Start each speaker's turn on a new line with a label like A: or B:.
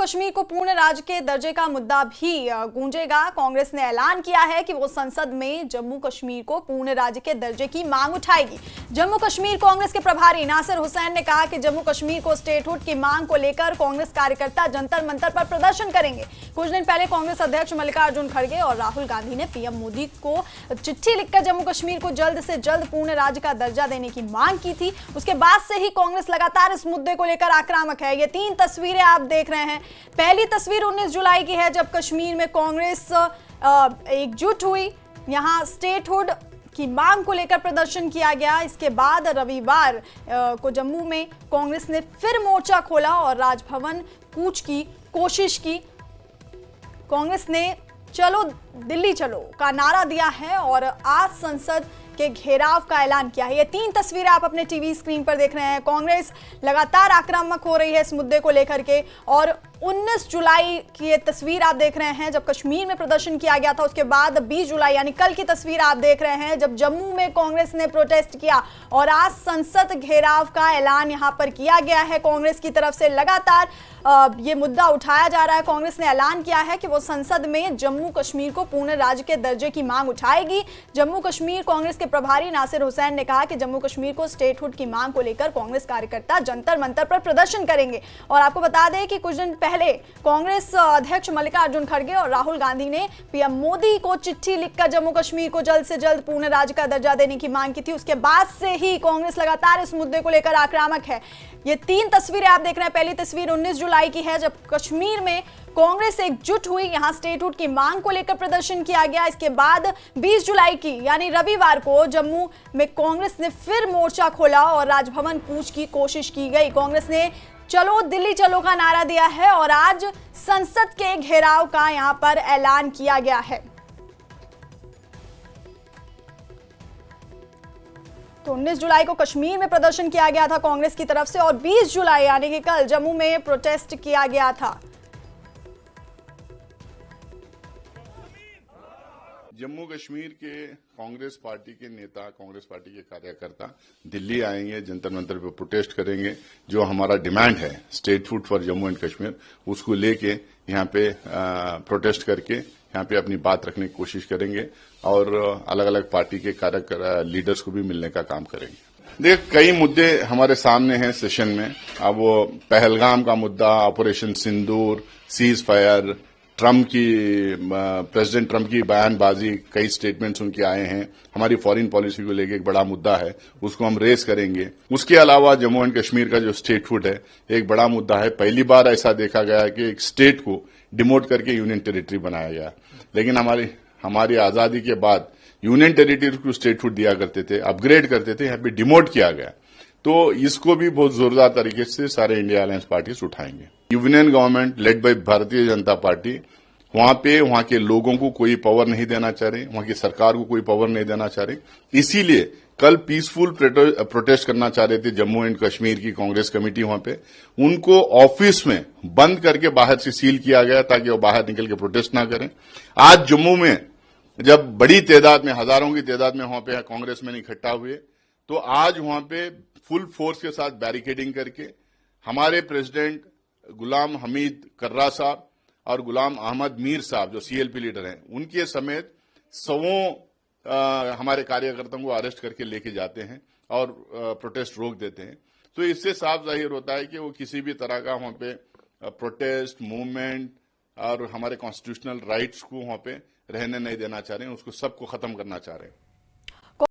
A: कश्मीर को पूर्ण राज्य के दर्जे का मुद्दा भी गूंजेगा। कांग्रेस ने ऐलान किया है कि वो संसद में जम्मू कश्मीर को पूर्ण राज्य के दर्जे की मांग उठाएगी। जम्मू कश्मीर कांग्रेस के प्रभारी नासिर हुसैन ने कहा कि जम्मू कश्मीर को स्टेटहुड की मांग को लेकर कांग्रेस कार्यकर्ता जंतर मंतर पर प्रदर्शन करेंगे। कुछ दिन पहले कांग्रेस अध्यक्ष मल्लिकार्जुन खड़गे और राहुल गांधी ने पीएम मोदी को चिट्ठी लिखकर जम्मू कश्मीर को जल्द से जल्द पूर्ण राज्य का दर्जा देने की मांग की थी। उसके बाद से ही कांग्रेस लगातार इस मुद्दे को लेकर आक्रामक है। ये 3 तस्वीरें आप देख रहे हैं। पहली तस्वीर 19 जुलाई की है, जब कश्मीर में कांग्रेस एकजुट हुई, यहां स्टेटहुड की मांग को लेकर प्रदर्शन किया गया। इसके बाद रविवार को जम्मू में कांग्रेस ने फिर मोर्चा खोला और राजभवन कूच की कोशिश की। कांग्रेस ने चलो दिल्ली चलो का नारा दिया है और आज संसद के घेराव का ऐलान किया है। ये 3 तस्वीरें आप अपने टीवी स्क्रीन पर देख रहे हैं। कांग्रेस लगातार आक्रामक हो रही है इस मुद्दे को लेकर के, और 19 जुलाई की ये तस्वीर आप देख रहे हैं जब कश्मीर में प्रदर्शन किया गया था। उसके बाद 20 जुलाई यानी कल की तस्वीर आप देख रहे हैं जब जम्मू में कांग्रेस ने प्रोटेस्ट किया, और आज संसद घेराव का ऐलान यहां पर किया गया है। कांग्रेस की तरफ से लगातार ये मुद्दा उठाया जा रहा है। कांग्रेस ने ऐलान किया है कि वो संसद में जम्मू कश्मीर को पूर्ण राज्य के दर्जे की मांग उठाएगी। जम्मू कश्मीर कांग्रेस के प्रभारी नासिर हुसैन ने कहा कि जम्मू कश्मीर को स्टेटहुड की मांग को लेकर कांग्रेस कार्यकर्ता जंतर मंतर पर प्रदर्शन करेंगे। और आपको बता दें कि कुछ दिन पहले कांग्रेस अध्यक्ष मल्लिकार्जुन खड़गे और राहुल गांधी ने पीएम मोदी को चिट्ठी लिखकर जम्मू कश्मीर को जल्द से जल्द पूर्ण राज्य का दर्जा देने की मांग की थी। उसके बाद से ही कांग्रेस लगातार इस मुद्दे को लेकर आक्रामक है। ये 3 तस्वीरें आप देख रहे हैं। पहली तस्वीर 19 जुलाई की है जब कश्मीर में कांग्रेस एकजुट हुई, यहां स्टेटहुड की मांग को लेकर प्रदर्शन किया गया। इसके बाद 20 जुलाई की यानी रविवार को जम्मू में कांग्रेस ने फिर मोर्चा खोला और राजभवन कूच की कोशिश की गई। कांग्रेस ने चलो दिल्ली चलो का नारा दिया है और आज संसद के घेराव का यहां पर ऐलान किया गया है। तो 19 जुलाई को कश्मीर में प्रदर्शन किया गया था कांग्रेस की तरफ से, और 20 जुलाई यानी कि कल जम्मू में प्रोटेस्ट किया गया था।
B: जम्मू कश्मीर के कांग्रेस पार्टी के नेता, कांग्रेस पार्टी के कार्यकर्ता दिल्ली आएंगे, जंतर मंतर पे प्रोटेस्ट करेंगे। जो हमारा डिमांड है statehood for Jammu and Kashmir, उसको लेके यहाँ पे प्रोटेस्ट करके यहाँ पे अपनी बात रखने की कोशिश करेंगे और अलग अलग पार्टी के लीडर्स को भी मिलने का काम करेंगे। देख, कई मुद्दे हमारे सामने हैं सेशन में। अब वो पहलगाम का मुद्दा, ऑपरेशन सिंदूर, सीज फायर, प्रेसिडेंट ट्रंप की बयानबाजी, कई स्टेटमेंट्स उनके आए हैं। हमारी फॉरेन पॉलिसी को लेकर एक बड़ा मुद्दा है, उसको हम रेस करेंगे। उसके अलावा जम्मू एंड कश्मीर का जो स्टेटहुड है एक बड़ा मुद्दा है। पहली बार ऐसा देखा गया है कि एक स्टेट को डिमोट करके यूनियन टेरिटरी बनाया गया, लेकिन हमारी आजादी के बाद यूनियन टेरिटरी को स्टेटहुड दिया करते थे, अपग्रेड करते थे, यहाँ पे डिमोट किया गया। तो इसको भी बहुत जोरदार तरीके से सारे इंडिया अलायंस पार्टीज उठाएंगे। Union government led by Bharatiya Janata party वहां के लोगों को कोई पावर नहीं देना चाह रहे, वहां की सरकार को कोई पावर नहीं देना चाह रहे। इसीलिए कल पीसफुल प्रोटेस्ट करना चाह रहे थे जम्मू एंड कश्मीर की कांग्रेस कमेटी। वहां पे उनको ऑफिस में बंद करके बाहर से सील किया गया ताकि वो बाहर निकल के प्रोटेस्ट ना करें। आज जम्मू में जब बड़ी तादाद में, हजारों की तादाद में वहां पे कांग्रेस में इकट्ठा हुए, तो आज वहां पे फुल फोर्स के साथ बैरिकेडिंग करके हमारे प्रेसिडेंट गुलाम हमीद कर्रा साहब और गुलाम अहमद मीर साहब जो सीएलपी लीडर हैं, उनके समेत 100 हमारे कार्यकर्ताओं को अरेस्ट करके लेके जाते हैं और प्रोटेस्ट रोक देते हैं। तो इससे साफ जाहिर होता है कि वो किसी भी तरह का वहां पे प्रोटेस्ट मूवमेंट और हमारे कॉन्स्टिट्यूशनल राइट्स को वहां पे रहने नहीं देना चाह रहे हैं, उसको सबको खत्म करना चाह रहे हैं।